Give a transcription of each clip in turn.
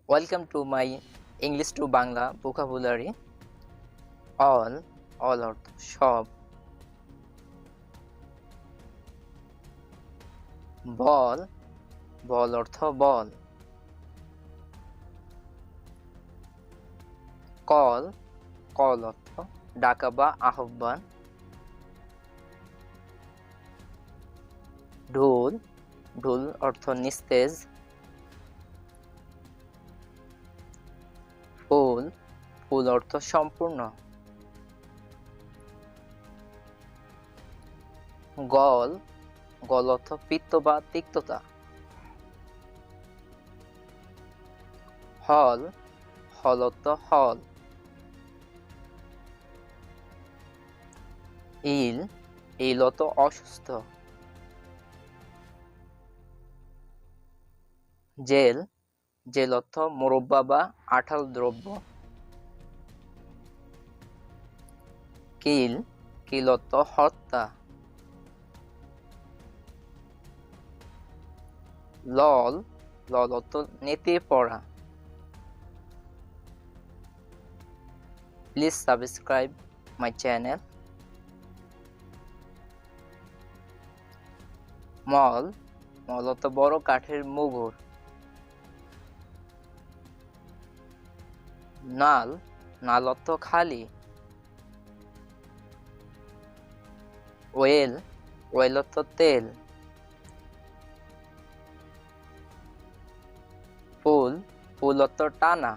Welcome to my English to Bangla vocabulary. All অর্থ সব। বল অর্থ বল। কল অর্থ ডাকা বা আহ্বান। ঢুল অর্থ নিস্তেজ। ফুল অর্থ সম্পূর্ণ। গল অর্থ পিত্ত বা তিক্ততা। হল অর্থ হল। ইল অর্থ অসুস্থ। জেল অর্থ মোরব্বা বা আঠাল দ্রব্য। কিল অর্থ হত্যা। লল অর্থ নেতিয়ে পড়া। Please subscribe my channel. মল অর্থ বড় কাঠের মুগুর। নাল অর্থ খালি। ওয়েল অর্থ তেল। ফুল অর্থ টানা।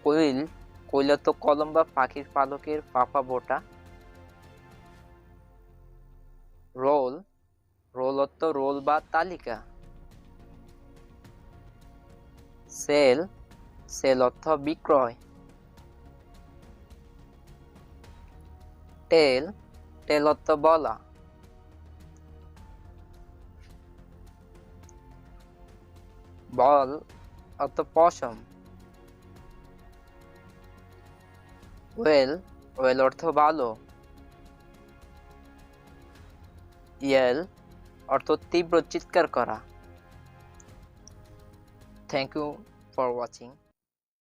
কোয়েল অর্থ কলম বা পাখির পালকের ফাঁপা বোটা। রোল অর্থ রোল বা তালিকা। সেল অর্থ বিক্রয়। টেল অর্থ বলা। বল অর্থ পশম। ওয়েল অর্থ ভালো। ইয়েল অর্থ তীব্র চিৎকার করা। Thank you for watching.